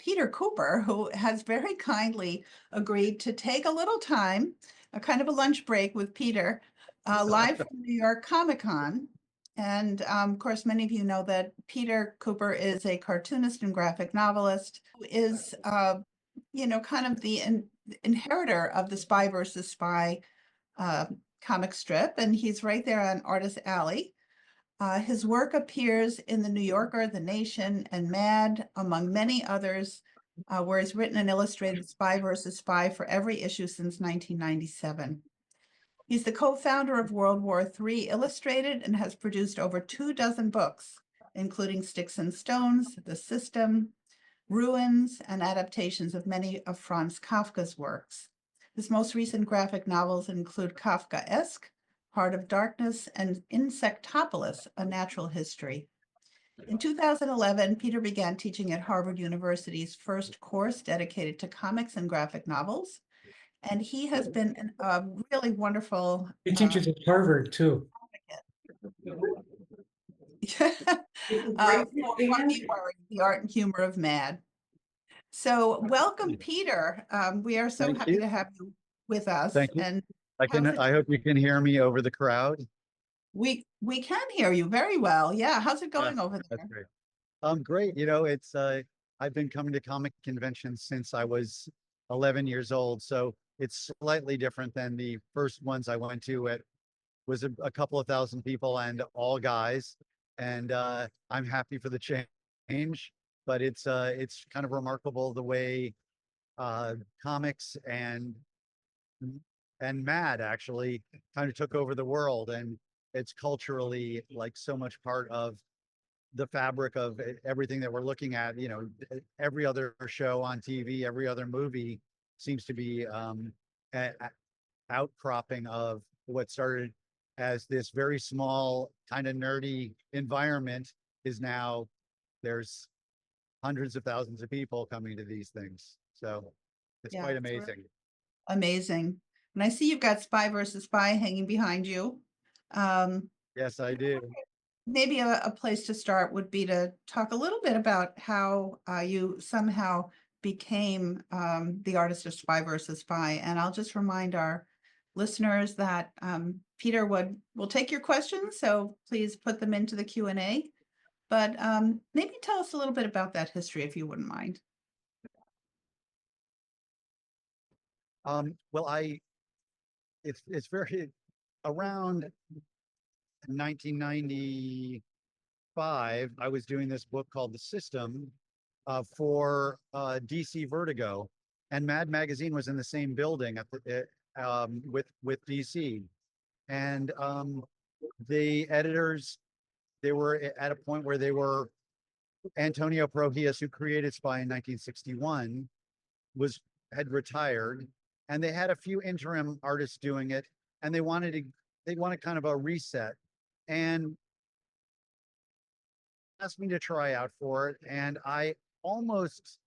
Peter Kuper, who has very kindly agreed to take a little time, a kind of a lunch break with Peter, live from New York Comic Con. And of course, many of you know that Peter Kuper is a cartoonist and graphic novelist who is, kind of the inheritor of the Spy versus Spy comic strip. And he's right there on Artist Alley. His work appears in The New Yorker, The Nation, and Mad, among many others, where he's written and illustrated Spy versus Spy for every issue since 1997. He's the co-founder of World War III Illustrated and has produced over 24 books, including Sticks and Stones, The System, Ruins, and adaptations of many of Franz Kafka's works. His most recent graphic novels include Kafkaesque, Heart of Darkness, and Insectopolis, A Natural History. In 2011, Peter began teaching at Harvard University's first course dedicated to comics and graphic novels. And he has been a really wonderful He teaches at Harvard too. The art and humor of Mad. So welcome, Peter. We are so happy to have you with us. Thank you. And I hope you can hear me over the crowd. we can hear you very well. Yeah. How's it going over there? That's great. Great. You know, it's I've been coming to comic conventions since I was 11 years old, so it's slightly different than the first ones I went to. It was a couple of thousand people and all guys, and I'm happy for the change. But it's kind of remarkable the way comics and Mad actually kind of took over the world, and it's culturally like so much part of the fabric of everything that we're looking at. You know, every other show on TV, every other movie seems to be a outcropping of what started as this very small kind of nerdy environment is now there's hundreds of thousands of people coming to these things. So it's quite amazing. Amazing. And I see you've got Spy versus Spy hanging behind you. Yes, I do. Maybe a place to start would be to talk a little bit about how you somehow became the artist of Spy versus Spy. And I'll just remind our listeners that Peter will take your questions, so please put them into the Q&A. But maybe tell us a little bit about that history, if you wouldn't mind. Well, it's very around 1995. I was doing this book called The System for DC Vertigo, and Mad Magazine was in the same building at the, with DC, and the editors, they were at a point where they were Antonio Prohias, who created Spy in 1961, had retired, and they had a few interim artists doing it, and they wanted kind of a reset, and asked me to try out for it, and I almost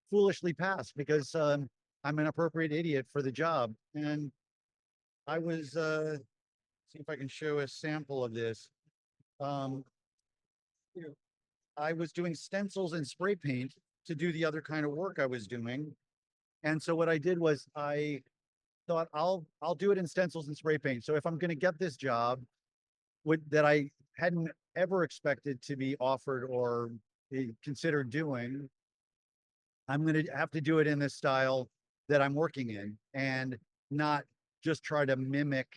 foolishly passed because I'm an appropriate idiot for the job. And I was see if I can show a sample of this. I was doing stencils and spray paint to do the other kind of work I was doing. And so what I did was I thought I'll do it in stencils and spray paint. So if I'm going to get this job that I hadn't ever expected to be offered or be considered doing, I'm going to have to do it in this style that I'm working in and not just try to mimic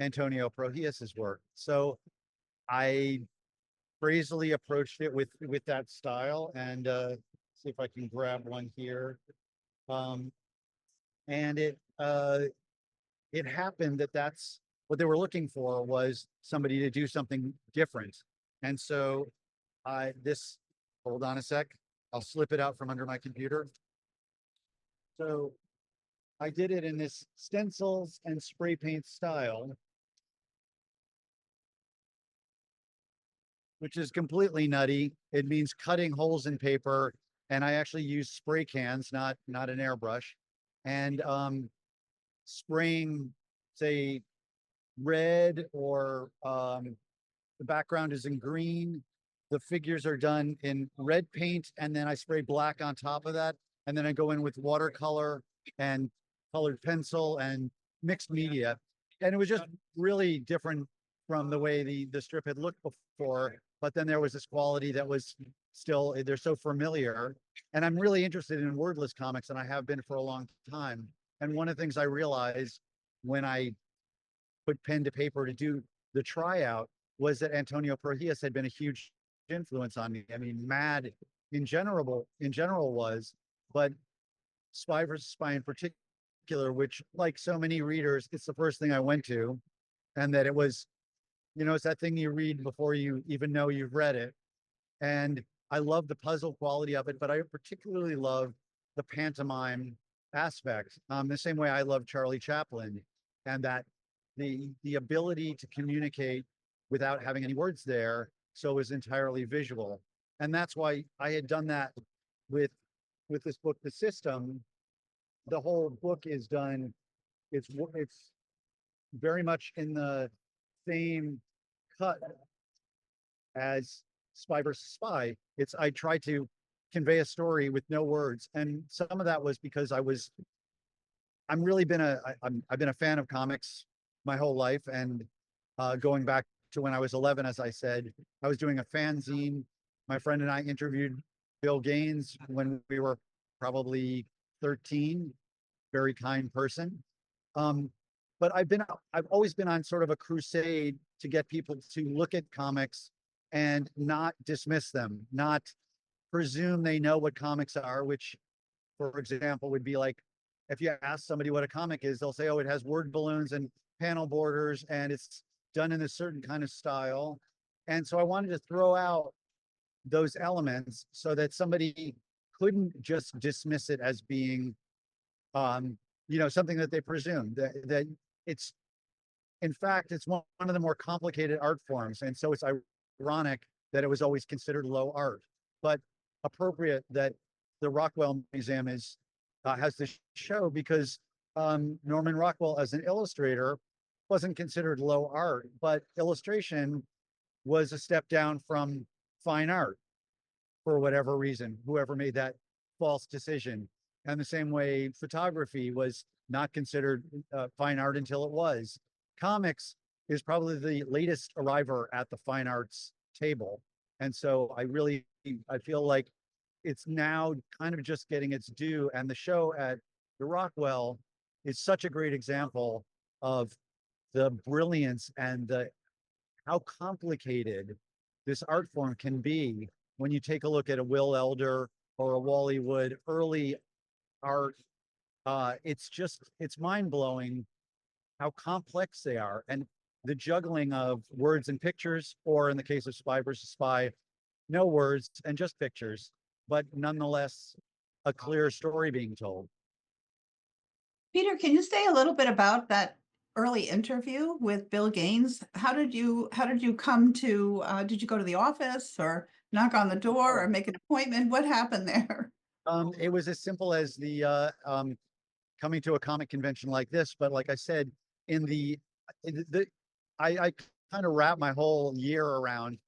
Antonio Prohias's work. So I crazily approached it with that style, and see if I can grab one here. And it happened that that's what they were looking for, was somebody to do something different. And so hold on a sec, I'll slip it out from under my computer. So I did it in this stencils and spray paint style, which is completely nutty. It means cutting holes in paper, and I actually use spray cans, not an airbrush, and spraying, say, red, or the background is in green, the figures are done in red paint, and then I spray black on top of that. And then I go in with watercolor and colored pencil and mixed media. And it was just really different from the way the strip had looked before. But then there was this quality that was still, they're so familiar. And I'm really interested in wordless comics, and I have been for a long time. And one of the things I realized when I put pen to paper to do the tryout was that Antonio Perhias had been a huge influence on me. I mean, Mad in general was, but Spy versus Spy in particular, which, like so many readers, it's the first thing I went to. And that it was, it's that thing you read before you even know you've read it. And I love the puzzle quality of it, but I particularly love the pantomime aspect. The same way I love Charlie Chaplin, and that the ability to communicate without having any words there, so it was entirely visual. And that's why I had done that with this book, The System. The whole book is done, it's very much in the same cut as Spy versus Spy. I tried to convey a story with no words, and some of that was because I've been a fan of comics my whole life, and going back to when I was 11, as I said, I was doing a fanzine. My friend and I interviewed Bill Gaines when we were probably 13. Very kind person. But I've always been on sort of a crusade to get people to look at comics and not dismiss them, not presume they know what comics are, which, for example, would be like, if you ask somebody what a comic is, they'll say, oh, it has word balloons and panel borders, and it's done in a certain kind of style. And so I wanted to throw out those elements so that somebody couldn't just dismiss it as being something that they presume that it's, in fact, it's one of the more complicated art forms. And so it's ironic that it was always considered low art, but appropriate that the Rockwell Museum has this show, because Norman Rockwell, as an illustrator, wasn't considered low art, but illustration was a step down from fine art for whatever reason, whoever made that false decision. And the same way photography was not considered fine art until it was. Comics is probably the latest arriver at the fine arts table. And so I feel like it's now kind of just getting its due. And the show at the Rockwell is such a great example of the brilliance and how complicated this art form can be when you take a look at a Will Elder or a Wally Wood early art. It's mind-blowing how complex they are, and the juggling of words and pictures, or in the case of Spy versus Spy, no words and just pictures, but nonetheless a clear story being told. Peter, can you say a little bit about that early interview with Bill Gaines? How did you come to, did you go to the office or knock on the door or make an appointment? What happened there? It was as simple as the coming to a comic convention like this, but like I said, I kind of wrap my whole year around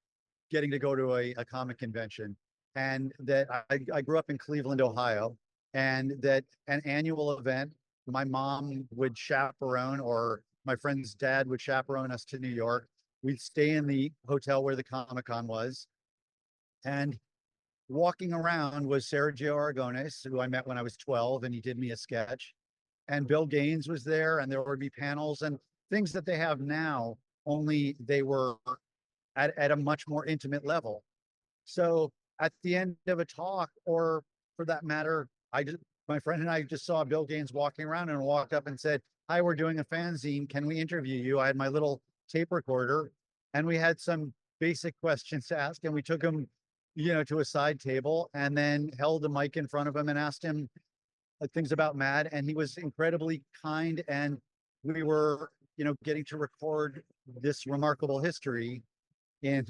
getting to go to a comic convention, and that I grew up in Cleveland, Ohio, and that an annual event, my mom would chaperone, or my friend's dad would chaperone us to New York. We'd stay in the hotel where the Comic-Con was, and walking around was Sergio Aragones, who I met when I was 12, and he did me a sketch. And Bill Gaines was there, and there would be panels and things that they have now, only they were at a much more intimate level. So at the end of a talk, or for that matter, my friend and I just saw Bill Gaines walking around and walked up and said, hi, we're doing a fanzine. Can we interview you? I had my little tape recorder, and we had some basic questions to ask, and we took him, to a side table, and then held the mic in front of him and asked him things about Mad. And he was incredibly kind, and we were, getting to record this remarkable history. And,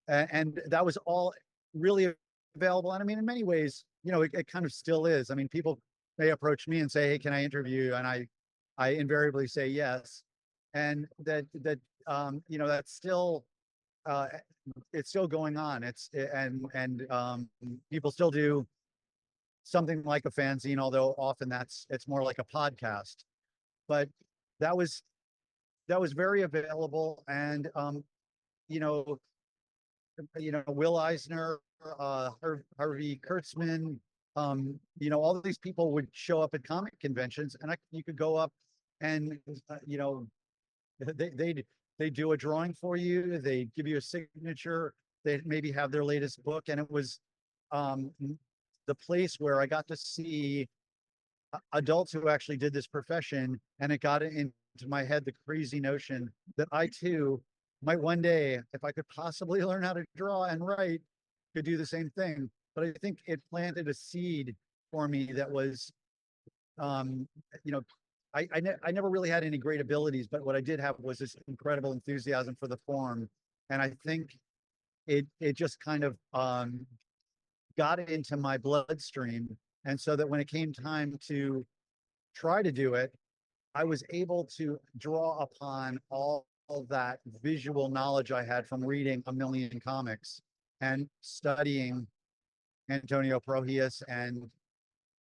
and that was all really available. And I mean, in many ways, it kind of still is. I mean, people may approach me and say, hey, can I interview you? And I invariably say yes. And that's still uh, it's still going on. And people still do something like a fanzine, although often it's more like a podcast. But that was very available, and you know, Will Eisner, Harvey Kurtzman, all of these people would show up at comic conventions, and you could go up and they they do a drawing for you, they give you a signature, they maybe have their latest book, and it was um, the place where I got to see adults who actually did this profession, and it got into my head the crazy notion that I too might one day, if I could possibly learn how to draw and write, could do the same thing. But I think it planted a seed for me that was, um, you know, I never really had any great abilities, but what I did have was this incredible enthusiasm for the form, and I think it just kind of got into my bloodstream, and so that when it came time to try to do it, I was able to draw upon all that visual knowledge I had from reading a million comics and studying Antonio Prohias and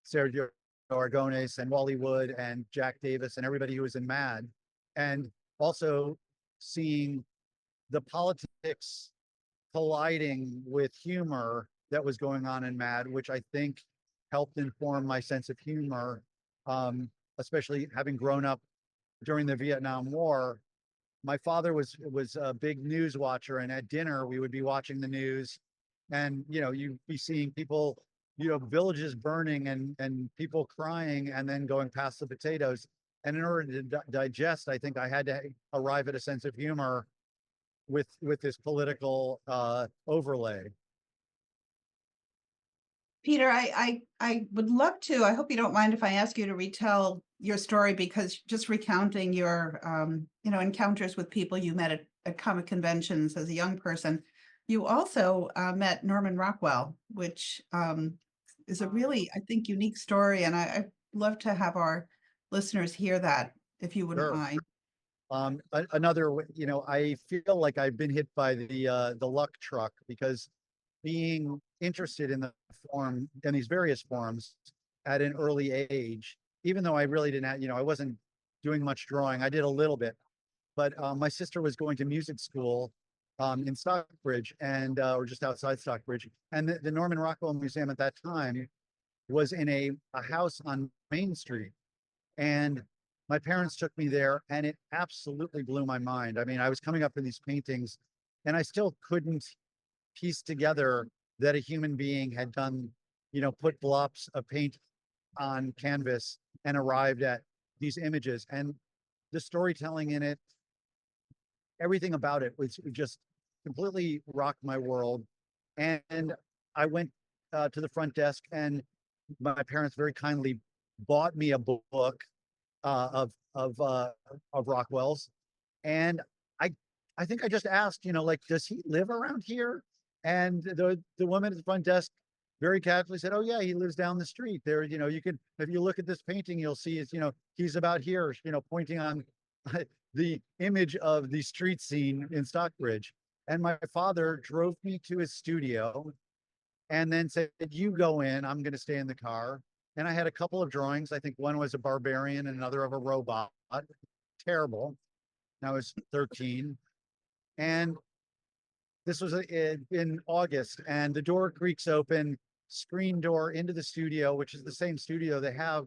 Sergio Aragones and Wally Wood and Jack Davis and everybody who was in Mad, and also seeing the politics colliding with humor that was going on in Mad, which I think helped inform my sense of humor, especially having grown up during the Vietnam War. My father was a big news watcher, and at dinner we would be watching the news, and you'd be seeing people, villages burning and people crying, and then going past the potatoes. And in order to digest, I think I had to arrive at a sense of humor with this political overlay. Peter, I would love to. I hope you don't mind if I ask you to retell your story, because just recounting your encounters with people you met at comic conventions as a young person. You also met Norman Rockwell, which is a really, I think, unique story, and I'd love to have our listeners hear that, if you wouldn't Sure. mind. Another, I feel like I've been hit by the luck truck, because being interested in the form and these various forms at an early age, even though I really didn't have, I wasn't doing much drawing. I did a little bit, but my sister was going to music school in Stockbridge, and or just outside Stockbridge, and the Norman Rockwell Museum at that time was in a house on Main Street, and my parents took me there, and it absolutely blew my mind. I mean, I was coming up with these paintings, and I still couldn't piece together that a human being had done, put blobs of paint on canvas and arrived at these images. And the storytelling in it, everything about it was just completely rocked my world. And I went to the front desk, and my parents very kindly bought me a book of Rockwell's, and I think I just asked, like, does he live around here? And the woman at the front desk very casually said, "Oh yeah, he lives down the street there. You can, if you look at this painting, you'll see it's, he's about here, pointing on the image of the street scene in Stockbridge." And my father drove me to his studio and then said, "You go in, I'm going to stay in the car." And I had a couple of drawings. I think one was a barbarian and another of a robot. Terrible. I was 13. And this was in August, and the door creaks open, screen door into the studio, which is the same studio they have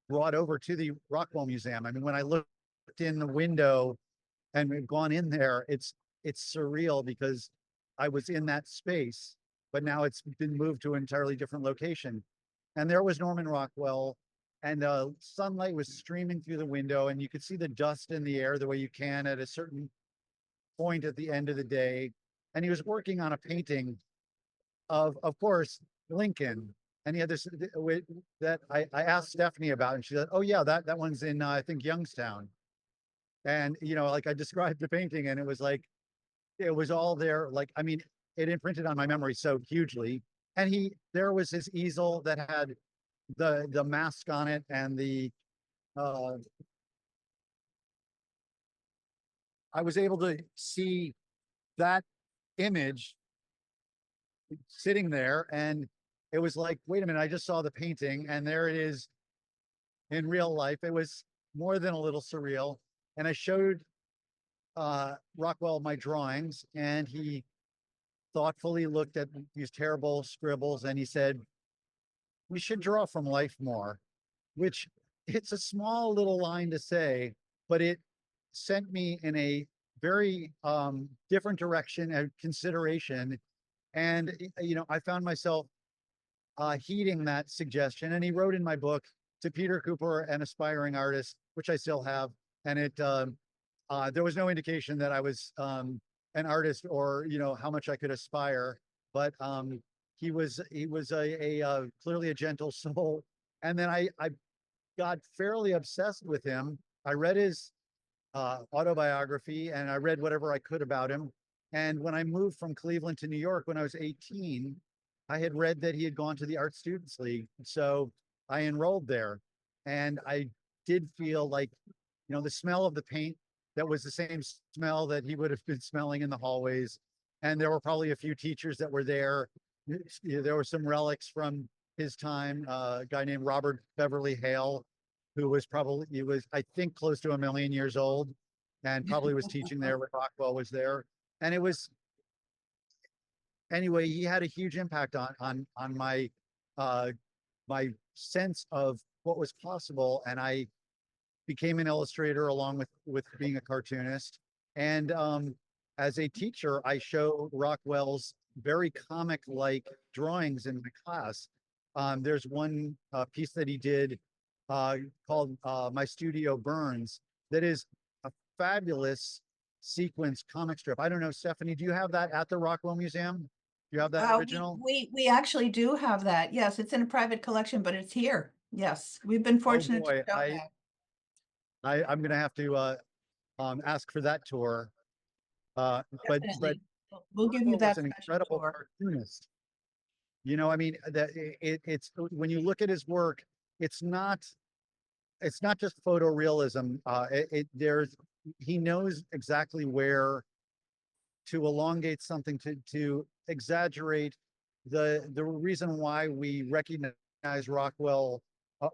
brought over to the Rockwell Museum. I mean, when I looked in the window and we've gone in there, it's surreal, because I was in that space, but now it's been moved to an entirely different location. And there was Norman Rockwell, and sunlight was streaming through the window, and you could see the dust in the air the way you can at a certain point at the end of the day. And he was working on a painting of course, Lincoln. And he had this that I asked Stephanie about, and she said, "Oh yeah, that one's in I think Youngstown." And like, I described the painting, and it was like, it was all there. Like, I mean, it imprinted on my memory so hugely. And there was his easel that had the mask on it, and I was able to see that image sitting there, and it was like, wait a minute, I just saw the painting and there it is in real life. It was more than a little surreal. And I showed Rockwell my drawings, and he thoughtfully looked at these terrible scribbles and he said, "We should draw from life more," which it's a small little line to say, but it sent me in a very different direction of consideration. And, I found myself heeding that suggestion. And he wrote in my book to Peter Kuper, an aspiring artist, which I still have. And there was no indication that I was an artist or, how much I could aspire. But he was a clearly a gentle soul. And then I got fairly obsessed with him. I read his autobiography, and I read whatever I could about him. And when I moved from Cleveland to New York when I was 18, I had read that he had gone to the Art Students League. So I enrolled there, and I did feel like, the smell of the paint, that was the same smell that he would have been smelling in the hallways. And there were probably a few teachers that were there. There were some relics from his time, a guy named Robert Beverly Hale, who was I think, close to 1,000,000 years old, and probably was teaching there when Rockwell was there. And it was, anyway, he had a huge impact on my my sense of what was possible. And I became an illustrator along with being a cartoonist. And as a teacher, I show Rockwell's very comic-like drawings in my class. There's one piece that he did called My Studio Burns that is a fabulous sequence comic strip. I don't know, Stephanie, do you have that at the Rockwell Museum? Do you have that original? We actually do have that. Yes, it's in a private collection, but it's here. Yes, we've been fortunate to boy, show that. I'm gonna have to ask for that tour. But Definitely. We'll give you Rockwell was that an special incredible tour. cartoonist. I mean, it's when you look at his work, it's not just photorealism. He knows exactly where to elongate something, to exaggerate. The reason why we recognize Rockwell,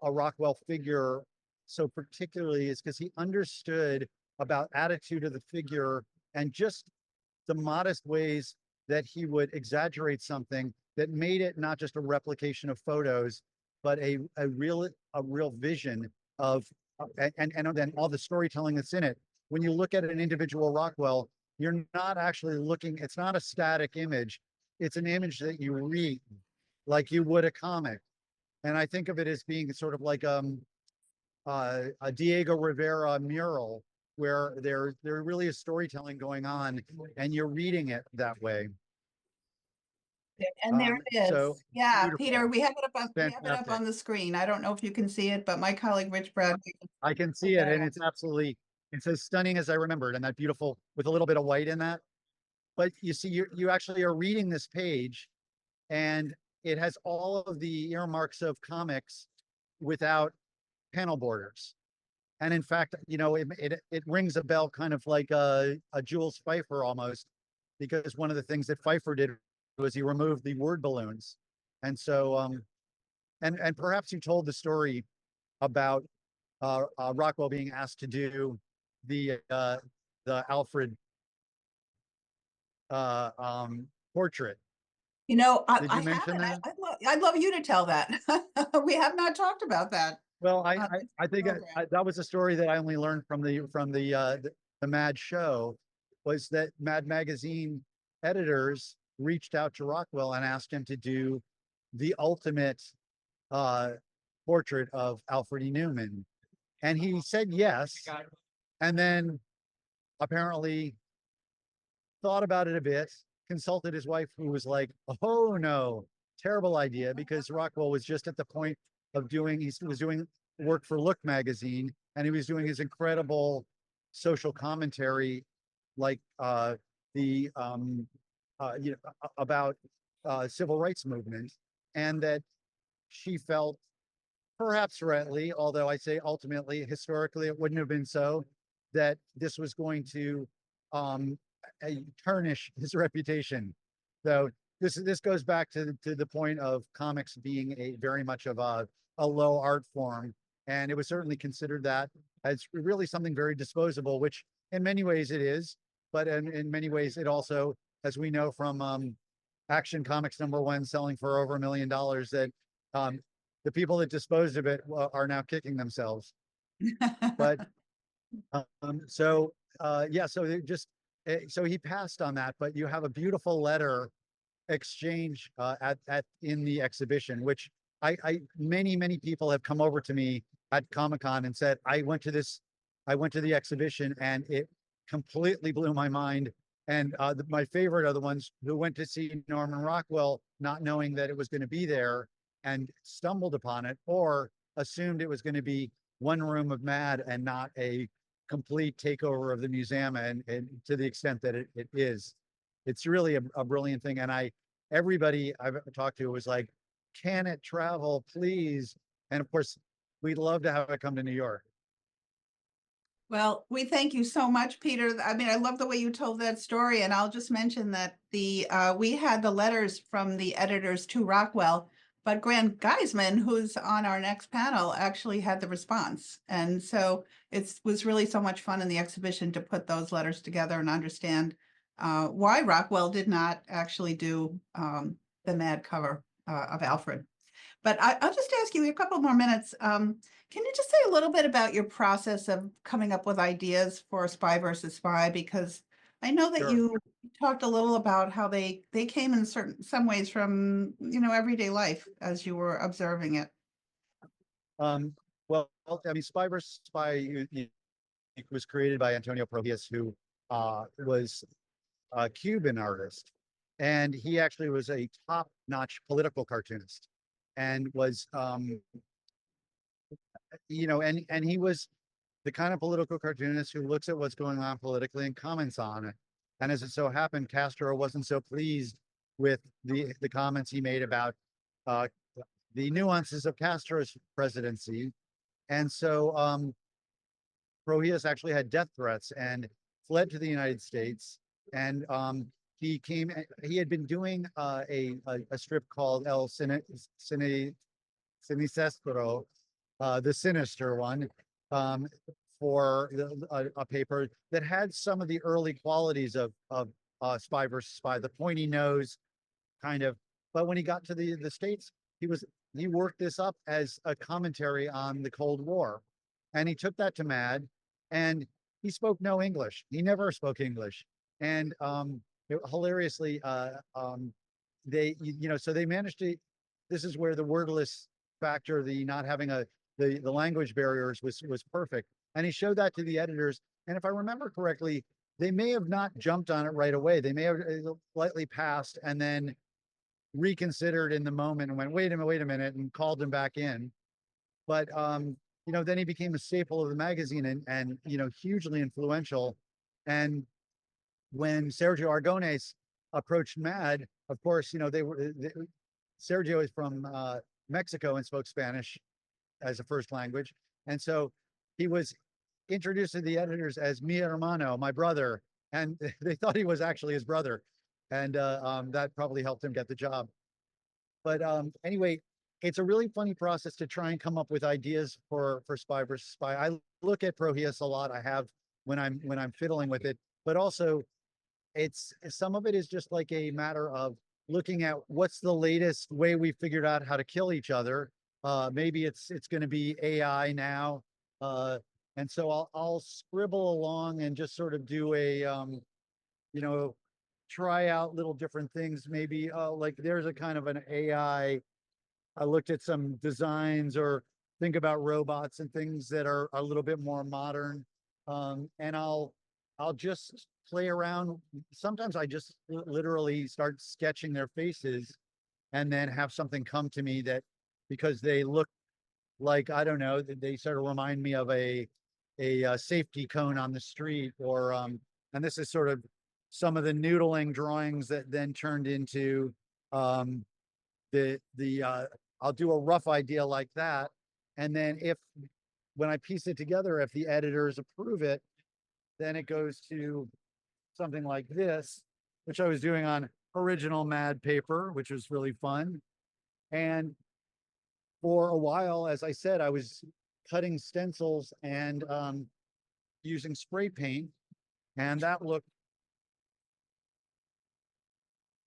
a Rockwell figure, so particularly, is because he understood about attitude of the figure and just the modest ways that he would exaggerate something that made it not just a replication of photos, but a real vision of and then all the storytelling that's in it. When you look at an individual Rockwell, you're not actually looking, it's not a static image. It's an image that you read like you would a comic. And I think of it as being sort of like a Diego Rivera mural, where there really is storytelling going on and you're reading it that way. And there it So is. Yeah, beautiful. Peter, we have it up Fantastic. on the screen. I don't know if you can see it, but my colleague Rich Bradley. I can see it, and it's as stunning as I remembered, and that beautiful with a little bit of white in that. But you see, you actually are reading this page, and it has all of the earmarks of comics without panel borders. And in fact, it rings a bell, kind of like a Jules Pfeiffer almost, because one of the things that Pfeiffer did was he removed the word balloons. And so, and perhaps you told the story about Rockwell being asked to do the Alfred portrait. Did you I mention that? I'd love you to tell that. We have not talked about that. Well, I think that was a story that I only learned from the Mad show, was that Mad magazine editors reached out to Rockwell and asked him to do the ultimate portrait of Alfred E. Newman. And he said yes. And then apparently thought about it a bit, consulted his wife, who was like, "Oh no, terrible idea," because Rockwell was just at the point of he was doing work for Look magazine, and he was doing his incredible social commentary, like about civil rights movement, and that she felt, perhaps rightly, although I say ultimately, historically, it wouldn't have been so, that this was going to tarnish his reputation. So this goes back to the point of comics being a very much of a low art form, and it was certainly considered that as really something very disposable, which in many ways it is, but in many ways it also, as we know from Action Comics #1 selling for over $1 million, that the people that disposed of it are now kicking themselves. But yeah, so so he passed on that, but you have a beautiful letter exchange at in the exhibition, which many people have come over to me at Comic-Con and said, I went to the exhibition and it completely blew my mind. And my favorite are the ones who went to see Norman Rockwell, not knowing that it was going to be there, and stumbled upon it, or assumed it was going to be one room of mad and not a complete takeover of the museum. And to the extent that it is, it's really a brilliant thing. And everybody I've talked to was like, can it travel, please? And of course, we'd love to have it come to New York. Well, we thank you so much, Peter. I mean, I love the way you told that story, and I'll just mention that we had the letters from the editors to Rockwell, but Grant Geisman, who's on our next panel, actually had the response. And so it was really so much fun in the exhibition to put those letters together and understand why Rockwell did not actually do the Mad cover of Alfred. But I'll just ask you a couple more minutes. Can you just say a little bit about your process of coming up with ideas for Spy versus Spy? Because I know that Sure. you talked a little about how they came in some ways from, everyday life as you were observing it. Well, I mean, Spy versus Spy it was created by Antonio Prohias, who was a Cuban artist, and he actually was a top-notch political cartoonist, and was and he was the kind of political cartoonist who looks at what's going on politically and comments on it. And as it so happened, Castro wasn't so pleased with the comments he made about the nuances of Castro's presidency. And so Prohias actually had death threats and fled to the United States. And he had been doing a strip called El Sinicestro, the sinister one, for a paper that had some of the early qualities of Spy versus Spy, the pointy nose kind of. But when he got to the States, he worked this up as a commentary on the Cold War, and he took that to Mad, and he spoke no English. He never spoke English, and hilariously, so they managed to. This is where the wordless factor, the not having the language barriers was perfect. And he showed that to the editors. And if I remember correctly, they may have not jumped on it right away. They may have slightly passed and then reconsidered in the moment and went, wait a minute, and called him back in. But then he became a staple of the magazine and hugely influential. And when Sergio Aragonés approached Mad, of course, Sergio is from Mexico and spoke Spanish as a first language. And so he was introduced to the editors as mi hermano, my brother. And they thought he was actually his brother. And that probably helped him get the job. But anyway, it's a really funny process to try and come up with ideas for Spy versus Spy. I look at Prohias a lot. I have when I'm fiddling with it, but also some of it is just like a matter of looking at what's the latest way we figured out how to kill each other. Maybe it's going to be AI now. And so I'll scribble along and just sort of do try out little different things. Maybe like there's a kind of an AI. I looked at some designs or think about robots and things that are a little bit more modern. And I'll just play around. Sometimes I just literally start sketching their faces and then have something come to me that, because they look like, I don't know, they sort of remind me of a safety cone on the street, or and this is sort of some of the noodling drawings that then turned into I'll do a rough idea like that, and then when I piece it together, if the editors approve it, then it goes to something like this, which I was doing on original Mad paper, which was really fun. And for a while, as I said, I was cutting stencils and using spray paint, and that looked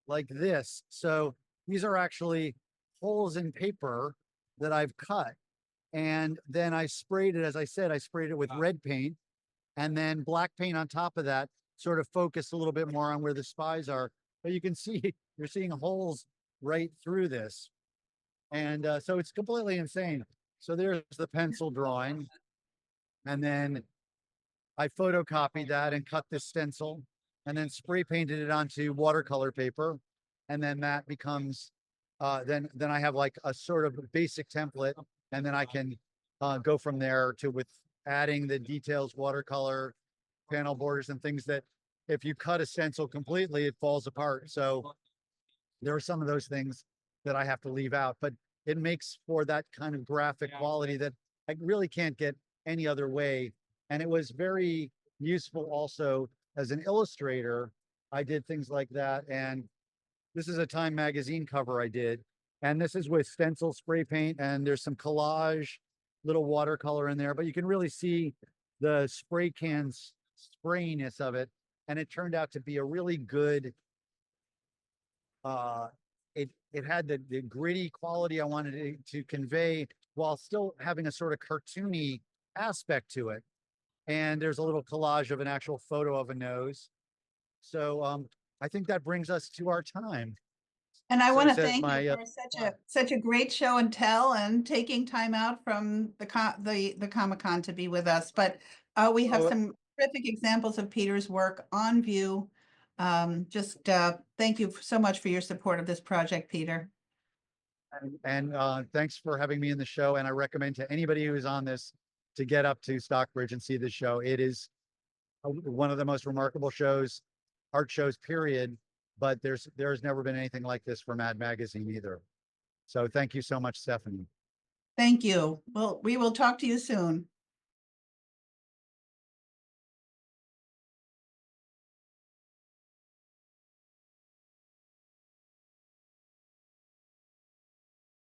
like this. So these are actually holes in paper that I've cut. And then I sprayed it, as I said, I sprayed it with red paint and then black paint on top of that, sort of focused a little bit more on where the spies are. But you can see, you're seeing holes right through this. And so it's completely insane. So there's the pencil drawing. And then I photocopied that and cut this stencil and then spray painted it onto watercolor paper. And then that becomes, then I have like a sort of basic template, and then I can go from there to with adding the details, watercolor, panel borders and things that if you cut a stencil completely, it falls apart. So there are some of those things that I have to leave out, but it makes for that kind of graphic quality that I really can't get any other way. And it was very useful also as an illustrator. I did things like that. And this is a Time magazine cover I did. And this is with stencil spray paint, and there's some collage, little watercolor in there, but you can really see the spray can's sprayiness of it. And it turned out to be a really good, it had the gritty quality I wanted to convey while still having a sort of cartoony aspect to it. And there's a little collage of an actual photo of a nose. So I think that brings us to our time. And I So want to says thank my, you for such a great show and tell, and taking time out from the Comic-Con to be with us. But we have Oh, some terrific examples of Peter's work on view. Thank you so much for your support of this project, Peter. And thanks for having me in the show. And I recommend to anybody who's on this to get up to Stockbridge and see this show. It is one of the most remarkable shows, art shows, period. But there's never been anything like this for Mad Magazine either. So thank you so much, Stephanie. Thank you. Well, we will talk to you soon.